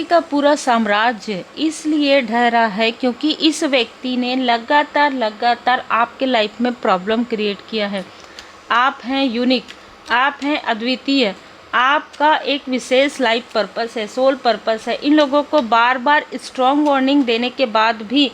किसी का पूरा साम्राज्य इसलिए ढह रहा है क्योंकि इस व्यक्ति ने लगातार आपके लाइफ में प्रॉब्लम क्रिएट किया है। आप हैं यूनिक, आप हैं अद्वितीय, आपका एक विशेष लाइफ पर्पस है, सोल पर्पस है। इन लोगों को बार बार स्ट्रॉन्ग वार्निंग देने के बाद भी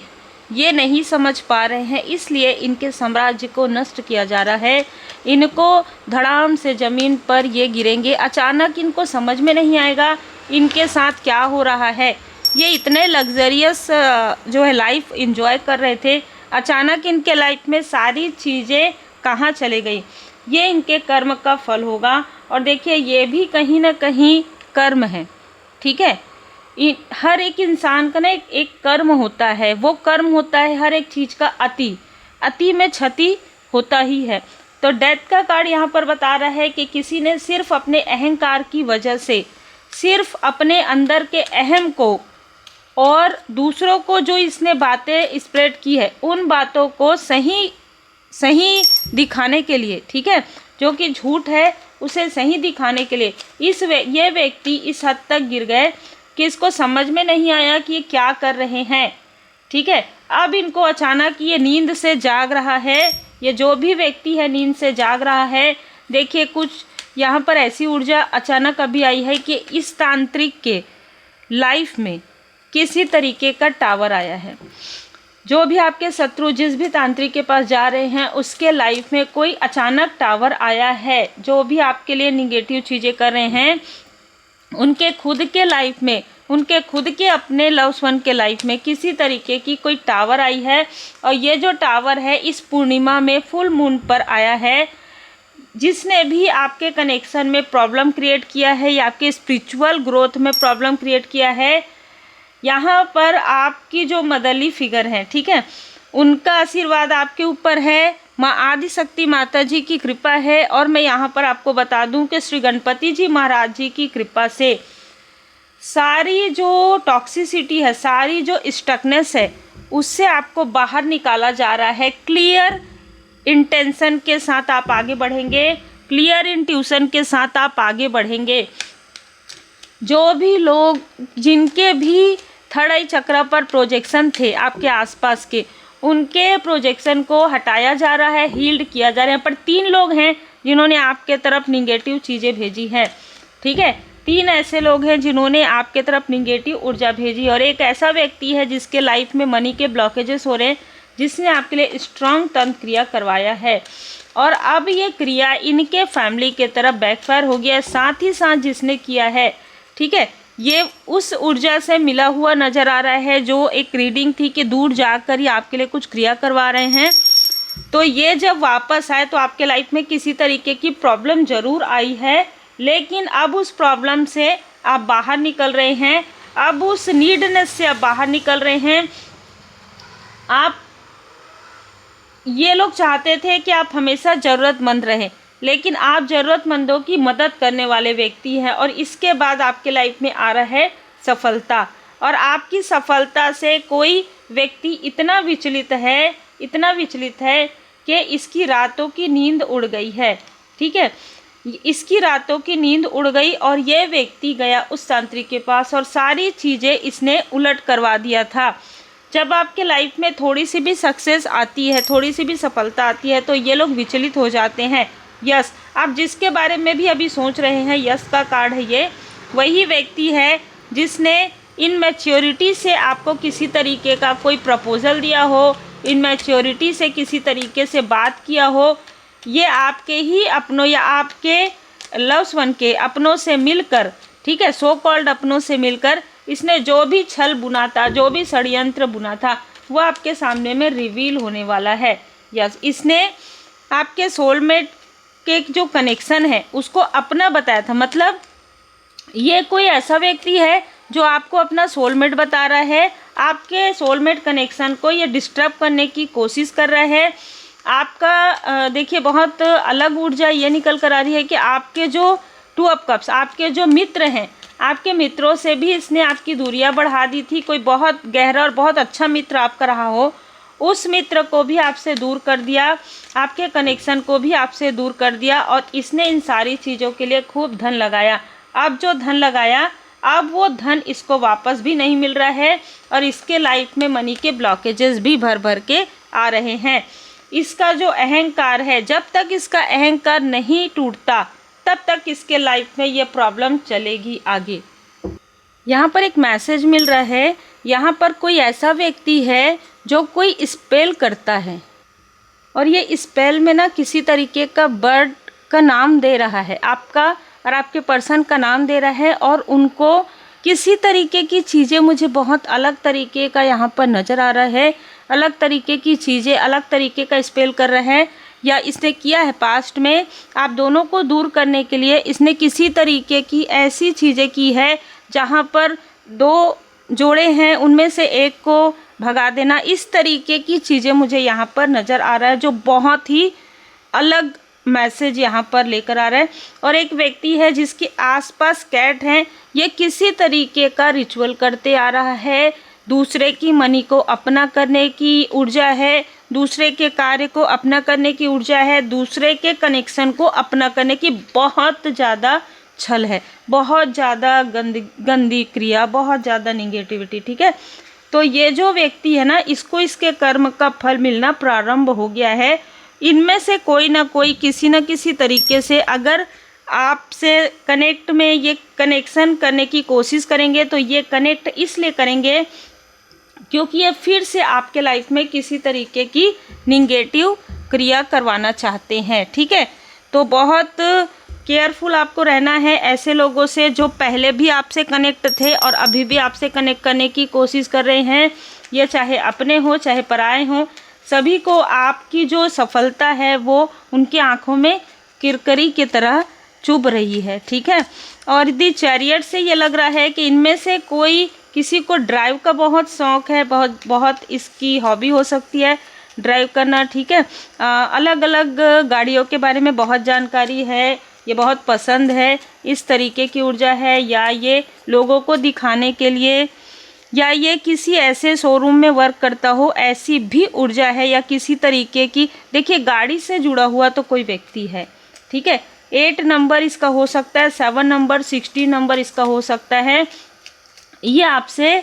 ये नहीं समझ पा रहे हैं, इसलिए इनके साम्राज्य को नष्ट किया जा रहा है। इनको धड़ाम से ज़मीन पर ये गिरेंगे। अचानक इनको समझ में नहीं आएगा इनके साथ क्या हो रहा है। ये इतने लग्जरियस जो है लाइफ एंजॉय कर रहे थे, अचानक इनके लाइफ में सारी चीज़ें कहाँ चले गई। ये इनके कर्म का फल होगा। और देखिए ये भी कहीं ना कहीं कर्म है, ठीक है। हर एक इंसान का ना एक कर्म होता है, वो कर्म होता है हर एक चीज़ का अति में क्षति होता ही है। तो डेथ का कार्ड यहाँ पर बता रहा है कि किसी ने सिर्फ अपने अहंकार की वजह से, सिर्फ अपने अंदर के अहम को और दूसरों को जो इसने बातें स्प्रेड की है उन बातों को सही दिखाने के लिए, ठीक है, जो कि झूठ है उसे सही दिखाने के लिए ये व्यक्ति इस हद तक गिर गए कि इसको समझ में नहीं आया कि ये क्या कर रहे हैं, ठीक है। अब इनको अचानक ये नींद से जाग रहा है, ये जो भी व्यक्ति है नींद से जाग रहा है। देखिए कुछ यहाँ पर ऐसी ऊर्जा अचानक अभी आई है कि इस तांत्रिक के लाइफ में किसी तरीके का टावर आया है। जो भी आपके शत्रु जिस भी तांत्रिक के पास जा रहे हैं उसके लाइफ में कोई अचानक टावर आया है। जो भी आपके लिए निगेटिव चीज़ें कर रहे हैं उनके खुद के लाइफ में, उनके खुद के अपने लव्स वन के लाइफ में किसी तरीके की कोई टावर आई है। और ये जो टावर है इस पूर्णिमा में फुल मून पर आया है। जिसने भी आपके कनेक्शन में प्रॉब्लम क्रिएट किया है या आपके स्पिरिचुअल ग्रोथ में प्रॉब्लम क्रिएट किया है, यहाँ पर आपकी जो मदरली फिगर है, ठीक है, उनका आशीर्वाद आपके ऊपर है। माँ आदिशक्ति माता जी की कृपा है। और मैं यहाँ पर आपको बता दूँ कि श्री गणपति जी महाराज जी की कृपा से सारी जो टॉक्सिसिटी है, सारी जो स्टकनेस है, उससे आपको बाहर निकाला जा रहा है। क्लियर इंटेंशन के साथ आप आगे बढ़ेंगे, क्लियर इंट्यूशन के साथ आप आगे बढ़ेंगे। जो भी लोग जिनके भी थर्ड आई चक्र पर प्रोजेक्शन थे आपके आसपास के, उनके प्रोजेक्शन को हटाया जा रहा है, हील्ड किया जा रहा है। पर 3 लोग हैं जिन्होंने आपके तरफ निगेटिव चीज़ें भेजी हैं, ठीक है। 3 ऐसे लोग हैं जिन्होंने आपके तरफ निगेटिव ऊर्जा भेजी। और एक ऐसा व्यक्ति है जिसके लाइफ में मनी के ब्लॉकेजेस हो रहे हैं, जिसने आपके लिए स्ट्रॉन्ग तंत्र क्रिया करवाया है। और अब ये क्रिया इनके फैमिली के तरफ बैकफायर हो गया है। साथ ही साथ जिसने किया है, ठीक है, ये उस ऊर्जा से मिला हुआ नज़र आ रहा है जो एक रीडिंग थी कि दूर जाकर ही आपके लिए कुछ क्रिया करवा रहे हैं। तो ये जब वापस आए तो आपके लाइफ में किसी तरीके की प्रॉब्लम ज़रूर आई है, लेकिन अब उस प्रॉब्लम से आप बाहर निकल रहे हैं। अब उस नीडनेस से आप बाहर निकल रहे हैं। आप ये लोग चाहते थे कि आप हमेशा ज़रूरतमंद रहें, लेकिन आप ज़रूरतमंदों की मदद करने वाले व्यक्ति हैं। और इसके बाद आपके लाइफ में आ रहा है सफलता। और आपकी सफलता से कोई व्यक्ति इतना विचलित है कि इसकी रातों की नींद उड़ गई है, ठीक है। इसकी रातों की नींद उड़ गई और ये व्यक्ति गया उस तांत्रिक के पास और सारी चीज़ें इसने उलट करवा दिया था। जब आपके लाइफ में थोड़ी सी भी सक्सेस आती है, थोड़ी सी भी सफलता आती है, तो ये लोग विचलित हो जाते हैं। यस, आप जिसके बारे में भी अभी सोच रहे हैं, यस का कार्ड है ये, वही व्यक्ति है जिसने इनमैच्योरिटी से आपको किसी तरीके का कोई प्रपोजल दिया हो, इनमैच्योरिटी से किसी तरीके से बात किया हो। ये आपके ही अपनों या आपके लव्स वन के अपनों से मिलकर, ठीक है, सो कॉल्ड अपनों से मिलकर इसने जो भी छल बुना था, जो भी षड्यंत्र बुना था, वो आपके सामने में रिवील होने वाला है। यस, इसने आपके सोलमेट के जो कनेक्शन है उसको अपना बताया था। मतलब ये कोई ऐसा व्यक्ति है जो आपको अपना सोलमेट बता रहा है। आपके सोलमेट कनेक्शन को ये डिस्टर्ब करने की कोशिश कर रहा है। आपका देखिए बहुत अलग ऊर्जा ये निकल कर आ रही है कि आपके जो 2 ऑफ कप्स, आपके जो मित्र हैं, आपके मित्रों से भी इसने आपकी दूरियां बढ़ा दी थी। कोई बहुत गहरा और बहुत अच्छा मित्र आपका रहा हो, उस मित्र को भी आपसे दूर कर दिया, आपके कनेक्शन को भी आपसे दूर कर दिया। और इसने इन सारी चीज़ों के लिए खूब धन लगाया। अब जो धन लगाया, अब वो धन इसको वापस भी नहीं मिल रहा है और इसके लाइफ में मनी के ब्लॉकेजेस भी भर भर के आ रहे हैं। इसका जो अहंकार है, जब तक इसका अहंकार नहीं टूटता तब तक इसके लाइफ में ये प्रॉब्लम चलेगी आगे। यहाँ पर एक मैसेज मिल रहा है, यहाँ पर कोई ऐसा व्यक्ति है जो कोई स्पेल करता है और ये स्पेल में ना किसी तरीके का बर्ड का नाम दे रहा है, आपका और आपके पर्सन का नाम दे रहा है, और उनको किसी तरीके की चीज़ें, मुझे बहुत अलग तरीके का यहाँ पर नज़र आ रहा है, अलग तरीके की चीज़ें, अलग तरीके का स्पेल कर रहे हैं, या इसने किया है पास्ट में। आप दोनों को दूर करने के लिए इसने किसी तरीके की ऐसी चीज़ें की है जहाँ पर दो जोड़े हैं उनमें से एक को भगा देना, इस तरीके की चीज़ें मुझे यहाँ पर नज़र आ रहा है, जो बहुत ही अलग मैसेज यहाँ पर लेकर आ रहा है। और एक व्यक्ति है जिसके आसपास कैट हैं, ये किसी तरीके का रिचुअल करते आ रहा है, दूसरे की मनी को अपना करने की ऊर्जा है, दूसरे के कार्य को अपना करने की ऊर्जा है, दूसरे के कनेक्शन को अपना करने की बहुत ज़्यादा छल है, बहुत ज़्यादा गंदी क्रिया, बहुत ज़्यादा निगेटिविटी। ठीक है, तो ये जो व्यक्ति है ना, इसको इसके कर्म का फल मिलना प्रारंभ हो गया है। इनमें से कोई ना कोई किसी न किसी तरीके से अगर आपसे कनेक्ट में ये कनेक्शन करने की कोशिश करेंगे तो ये कनेक्ट इसलिए करेंगे क्योंकि ये फिर से आपके लाइफ में किसी तरीके की निगेटिव क्रिया करवाना चाहते हैं। ठीक है, तो बहुत केयरफुल आपको रहना है ऐसे लोगों से जो पहले भी आपसे कनेक्ट थे और अभी भी आपसे कनेक्ट करने की कोशिश कर रहे हैं। ये चाहे अपने हो चाहे पराए हों, सभी को आपकी जो सफलता है वो उनकी आंखों में किरकरी की तरह चुभ रही है। ठीक है, और दी चैरियट से ये लग रहा है कि इनमें से कोई किसी को ड्राइव का बहुत शौक़ है, बहुत इसकी हॉबी हो सकती है ड्राइव करना। ठीक है, अलग अलग गाड़ियों के बारे में बहुत जानकारी है, ये बहुत पसंद है, इस तरीके की ऊर्जा है, या ये लोगों को दिखाने के लिए, या ये किसी ऐसे शोरूम में वर्क करता हो, ऐसी भी ऊर्जा है, या किसी तरीके की, देखिए गाड़ी से जुड़ा हुआ तो कोई व्यक्ति है। ठीक है, 8 नंबर इसका हो सकता है, 7 नंबर, 16 नंबर इसका हो सकता है। ये आपसे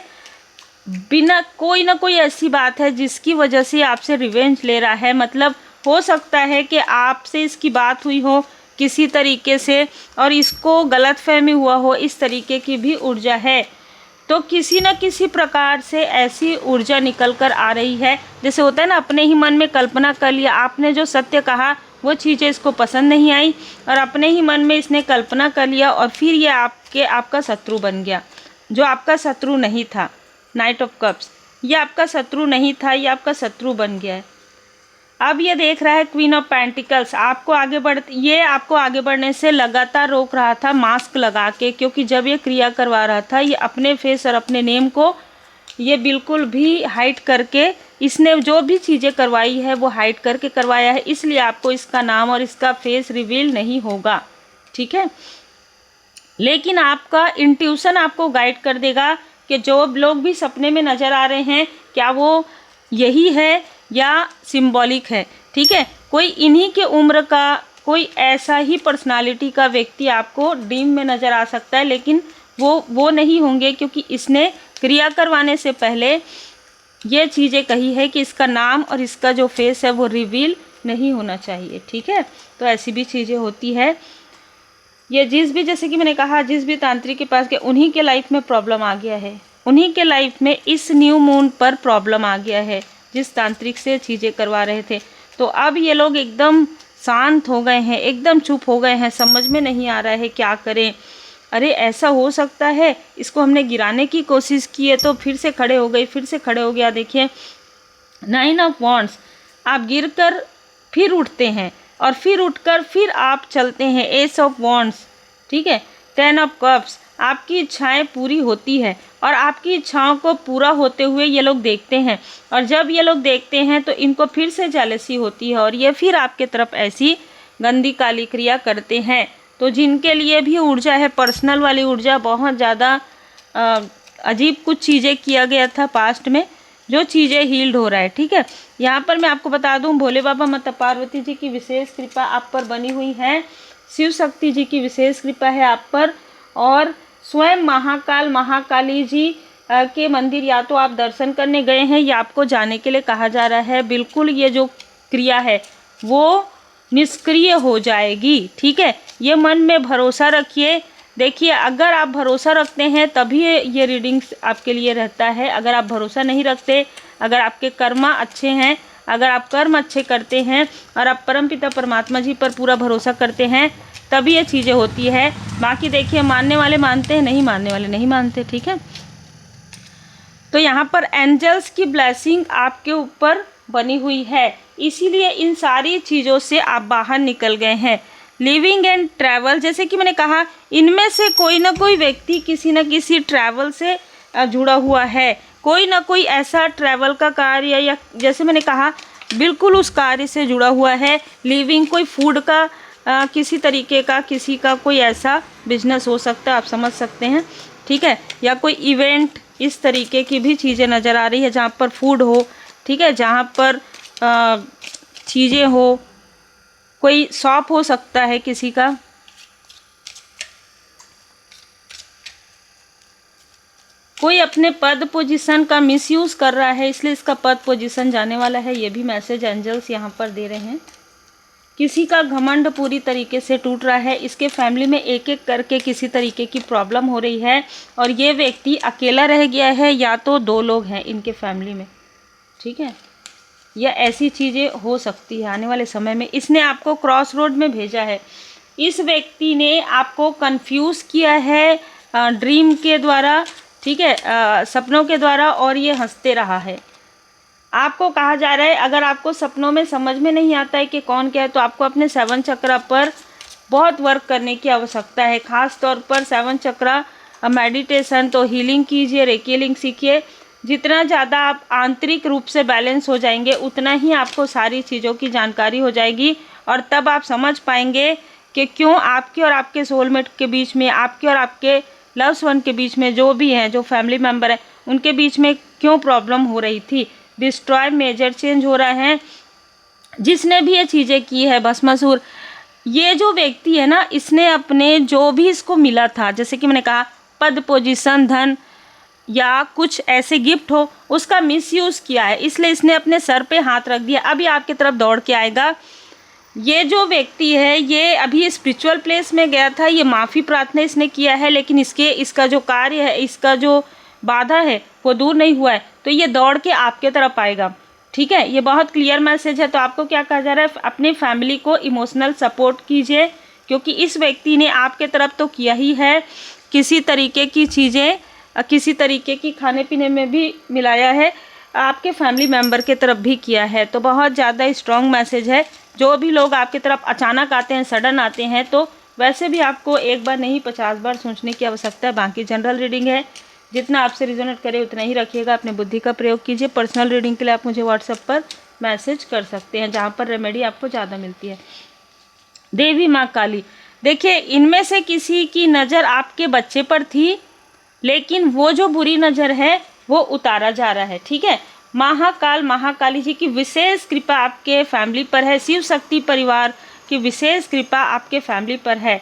बिना कोई ना कोई ऐसी बात है जिसकी वजह से आपसे रिवेंज ले रहा है। मतलब हो सकता है कि आपसे इसकी बात हुई हो किसी तरीके से और इसको गलतफहमी हुआ हो, इस तरीके की भी ऊर्जा है। तो किसी न किसी प्रकार से ऐसी ऊर्जा निकल कर आ रही है, जैसे होता है ना, अपने ही मन में कल्पना कर लिया, आपने जो सत्य कहा वो चीज़ें इसको पसंद नहीं आई और अपने ही मन में इसने कल्पना कर लिया और फिर ये आपका शत्रु बन गया, जो आपका शत्रु नहीं था। नाइट ऑफ कप्स, ये आपका शत्रु नहीं था, ये आपका शत्रु बन गया है। अब ये देख रहा है क्वीन ऑफ पेंटिकल्स, आपको आगे बढ़ने से लगातार रोक रहा था मास्क लगा के, क्योंकि जब ये क्रिया करवा रहा था ये अपने फेस और अपने नेम को ये बिल्कुल भी हाइड करके, इसने जो भी चीज़ें करवाई है वो हाइड करके करवाया है, इसलिए आपको इसका नाम और इसका फेस रिवील नहीं होगा। ठीक है, लेकिन आपका इंट्यूशन आपको गाइड कर देगा कि जो लोग भी सपने में नज़र आ रहे हैं क्या वो यही है या सिंबॉलिक है। ठीक है, कोई इन्हीं के उम्र का कोई ऐसा ही पर्सनालिटी का व्यक्ति आपको ड्रीम में नज़र आ सकता है, लेकिन वो नहीं होंगे, क्योंकि इसने क्रिया करवाने से पहले ये चीज़ें कही है कि इसका नाम और इसका जो फेस है वो रिवील नहीं होना चाहिए। ठीक है, तो ऐसी भी चीज़ें होती है। ये जैसे कि मैंने कहा, जिस भी तांत्रिक के पास गए उन्हीं के लाइफ में प्रॉब्लम आ गया है, उन्हीं के लाइफ में इस न्यू मून पर प्रॉब्लम आ गया है, जिस तांत्रिक से चीज़ें करवा रहे थे। तो अब ये लोग एकदम शांत हो गए हैं, एकदम चुप हो गए हैं, समझ में नहीं आ रहा है क्या करें। अरे ऐसा हो सकता है, इसको हमने गिराने की कोशिश की है तो फिर से खड़े हो गई, फिर से खड़े हो गया। देखिए 9 ऑफ वॉन्ड्स, आप गिर कर फिर उठते हैं और फिर उठकर फिर आप चलते हैं। एस ऑफ वॉन्ड्स, ठीक है। 10 ऑफ कप्स, आपकी इच्छाएं पूरी होती है और आपकी इच्छाओं को पूरा होते हुए ये लोग देखते हैं, और जब ये लोग देखते हैं तो इनको फिर से जेलसी होती है और ये फिर आपके तरफ ऐसी गंदी काली क्रिया करते हैं। तो जिनके लिए भी ऊर्जा है, पर्सनल वाली ऊर्जा, बहुत ज़्यादा अजीब कुछ चीज़ें किया गया था पास्ट में, जो चीज़ें हील्ड हो रहा है। ठीक है, यहाँ पर मैं आपको बता दूँ, भोले बाबा माता पार्वती जी की विशेष कृपा आप पर बनी हुई है, शिव शक्ति जी की विशेष कृपा है आप पर, और स्वयं महाकाल महाकाली जी के मंदिर या तो आप दर्शन करने गए हैं या आपको जाने के लिए कहा जा रहा है। बिल्कुल ये जो क्रिया है वो निष्क्रिय हो जाएगी, ठीक है। ये मन में भरोसा रखिए। देखिए, अगर आप भरोसा रखते हैं तभी ये रीडिंग्स आपके लिए रहता है। अगर आप भरोसा नहीं रखते, अगर आपके कर्म अच्छे हैं, अगर आप कर्म अच्छे करते हैं और आप परमपिता परमात्मा जी पर पूरा भरोसा करते हैं, तभी ये चीज़ें होती है। बाकी देखिए, मानने वाले मानते हैं, नहीं मानने वाले नहीं मानते, ठीक है। तो यहाँ पर एंजल्स की ब्लेसिंग आपके ऊपर बनी हुई है, इसीलिए इन सारी चीज़ों से आप बाहर निकल गए हैं। लिविंग एंड ट्रैवल, जैसे कि मैंने कहा, इनमें से कोई ना कोई व्यक्ति किसी न किसी ट्रैवल से जुड़ा हुआ है। कोई ना कोई ऐसा ट्रैवल का कार्य या जैसे मैंने कहा बिल्कुल उस कार्य से जुड़ा हुआ है। लिविंग, कोई फूड का किसी तरीके का किसी का कोई ऐसा बिजनेस हो सकता है, आप समझ सकते हैं, ठीक है। या कोई इवेंट, इस तरीके की भी चीज़ें नज़र आ रही है जहाँ पर फूड हो, ठीक है, जहाँ पर चीज़ें हो। कोई शॉप हो सकता है किसी का। कोई अपने पद पोजीशन का मिसयूज़ कर रहा है, इसलिए इसका पद पोजीशन जाने वाला है। ये भी मैसेज एंजल्स यहाँ पर दे रहे हैं। किसी का घमंड पूरी तरीके से टूट रहा है। इसके फैमिली में एक एक करके किसी तरीके की प्रॉब्लम हो रही है और ये व्यक्ति अकेला रह गया है या तो दो लोग हैं इनके फैमिली में, ठीक है। या ऐसी चीज़ें हो सकती है आने वाले समय में। इसने आपको क्रॉस रोड में भेजा है। इस व्यक्ति ने आपको कंफ्यूज किया है ड्रीम के द्वारा, ठीक है, सपनों के द्वारा, और ये हंसते रहा है। आपको कहा जा रहा है अगर आपको सपनों में समझ में नहीं आता है कि कौन क्या है, तो आपको अपने 7 चक्रा पर बहुत वर्क करने की आवश्यकता है। ख़ास तौर पर 7 चक्रा मेडिटेशन, तो हीलिंग कीजिए, रेकी हीलिंग सीखिए। जितना ज़्यादा आप आंतरिक रूप से बैलेंस हो जाएंगे उतना ही आपको सारी चीज़ों की जानकारी हो जाएगी और तब आप समझ पाएंगे कि क्यों आपके और आपके सोलमेट के बीच में, आपके और आपके लव्स वन के बीच में, जो भी हैं, जो फैमिली मेम्बर हैं, उनके बीच में क्यों प्रॉब्लम हो रही थी। डिस्ट्रॉय, मेजर चेंज हो रहा है। जिसने भी ये चीज़ें की है भस्मासुर, ये जो व्यक्ति है ना, इसने अपने जो भी इसको मिला था, जैसे कि मैंने कहा पद, पोजीशन, धन या कुछ ऐसे गिफ्ट हो, उसका मिसयूज़ किया है, इसलिए इसने अपने सर पे हाथ रख दिया। अभी आपकी तरफ दौड़ के आएगा। ये जो व्यक्ति है ये अभी स्पिरिचुअल प्लेस में गया था, ये माफ़ी प्रार्थना इसने किया है, लेकिन इसका जो कार्य है, इसका जो बाधा है वो दूर नहीं हुआ है, तो ये दौड़ के आपके तरफ आएगा, ठीक है। ये बहुत क्लियर मैसेज है। तो आपको क्या कहा जा रहा है, अपने फैमिली को इमोशनल सपोर्ट कीजिए, क्योंकि इस व्यक्ति ने आपके तरफ तो किया ही है, किसी तरीके की चीज़ें, किसी तरीके की खाने पीने में भी मिलाया है, आपके फैमिली मेम्बर के तरफ भी किया है। तो बहुत ज़्यादा स्ट्रॉन्ग मैसेज है। जो भी लोग आपकी तरफ अचानक आते हैं, सडन आते हैं, तो वैसे भी आपको एक बार नहीं 50 बार सोचने की आवश्यकता है। बाकी जनरल रीडिंग है, जितना आपसे रिजोनेट करे उतना ही रखिएगा। अपने बुद्धि का प्रयोग कीजिए। पर्सनल रीडिंग के लिए आप मुझे व्हाट्सएप पर मैसेज कर सकते हैं, जहाँ पर रेमेडी आपको ज़्यादा मिलती है। देवी माँ काली, देखिए, इनमें से किसी की नज़र आपके बच्चे पर थी, लेकिन वो जो बुरी नज़र है वो उतारा जा रहा है, ठीक है। महाकाल महाकाली जी की विशेष कृपा आपके फैमिली पर है। शिव शक्ति परिवार की विशेष कृपा आपके फैमिली पर है।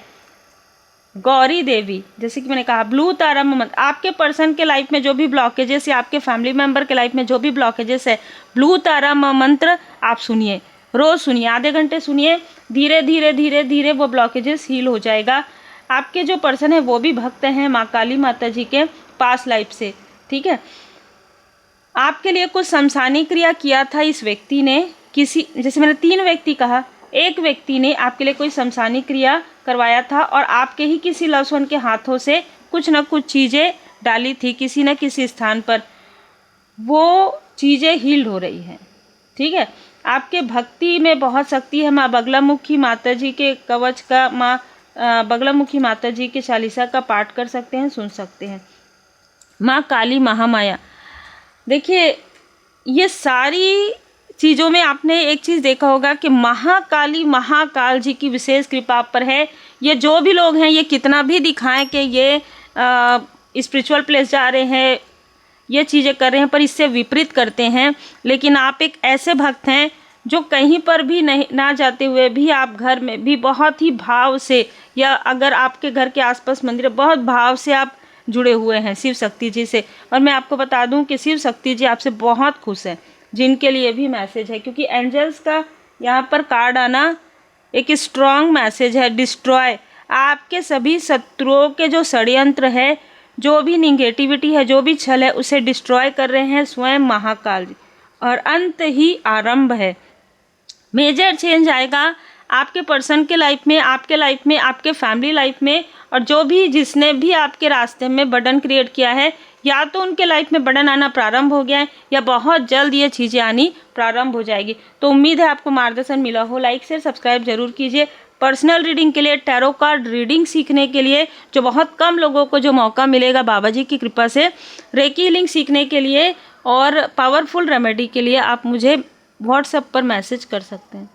गौरी देवी, जैसे कि मैंने कहा, ब्लू तारा मंत्र, आपके पर्सन के लाइफ में जो भी ब्लॉकेजेस या आपके फैमिली मेम्बर के लाइफ में जो भी ब्लॉकेजेस है, ब्लू तारा मंत्र आप सुनिए, रोज़ सुनिए, आधे घंटे सुनिए। धीरे धीरे धीरे धीरे वो ब्लॉकेजेस हील हो जाएगा। आपके जो पर्सन है वो भी भक्त हैं माँ काली माता जी के पास लाइफ से, ठीक है। आपके लिए कुछ शमशानी क्रिया किया था इस व्यक्ति ने। किसी, जैसे मैंने 3 व्यक्ति कहा, एक व्यक्ति ने आपके लिए कोई शमशानी क्रिया करवाया था और आपके ही किसी लव्स वन के हाथों से कुछ न कुछ चीज़ें डाली थी किसी न किसी स्थान पर। वो चीज़ें हील्ड हो रही हैं, ठीक है। आपके भक्ति में बहुत शक्ति है। माँ बगलामुखी माता जी के कवच का, माँ बगलामुखी माता जी के चालीसा का पाठ कर सकते हैं, सुन सकते हैं। माँ काली महामाया, देखिए, ये सारी चीज़ों में आपने एक चीज़ देखा होगा कि महाकाली महाकाल जी की विशेष कृपा आप पर है। ये जो भी लोग हैं, ये कितना भी दिखाएं कि ये स्पिरिचुअल प्लेस जा रहे हैं, ये चीज़ें कर रहे हैं, पर इससे विपरीत करते हैं। लेकिन आप एक ऐसे भक्त हैं जो कहीं पर भी नहीं ना जाते हुए भी आप घर में भी बहुत ही भाव से, या अगर आपके घर के आसपास मंदिर है, बहुत भाव से आप जुड़े हुए हैं शिव शक्ति जी से। और मैं आपको बता दूं कि शिव शक्ति जी आपसे बहुत खुश हैं, जिनके लिए भी मैसेज है, क्योंकि एंजल्स का यहाँ पर कार्ड आना एक स्ट्रॉन्ग मैसेज है। डिस्ट्रॉय, आपके सभी शत्रुओं के जो षड्यंत्र है, जो भी निगेटिविटी है, जो भी छल है, उसे डिस्ट्रॉय कर रहे हैं स्वयं महाकाल जी। और अंत ही आरंभ है। मेजर चेंज आएगा आपके पर्सन के लाइफ में, आपके लाइफ में, आपके फैमिली लाइफ में। और जो भी जिसने भी आपके रास्ते में बर्डन क्रिएट किया है, या तो उनके लाइफ में बर्डन आना प्रारंभ हो गया है, या बहुत जल्द ये चीज़ें आनी प्रारंभ हो जाएगी। तो उम्मीद है आपको मार्गदर्शन मिला हो। लाइक शेयर सब्सक्राइब जरूर कीजिए। पर्सनल रीडिंग के लिए, टैरो कार्ड रीडिंग सीखने के लिए, जो बहुत कम लोगों को जो मौका मिलेगा बाबा जी की कृपा से, रेकी हीलिंग सीखने के लिए और पावरफुल रेमेडी के लिए आप मुझे व्हाट्सएप पर मैसेज कर सकते हैं।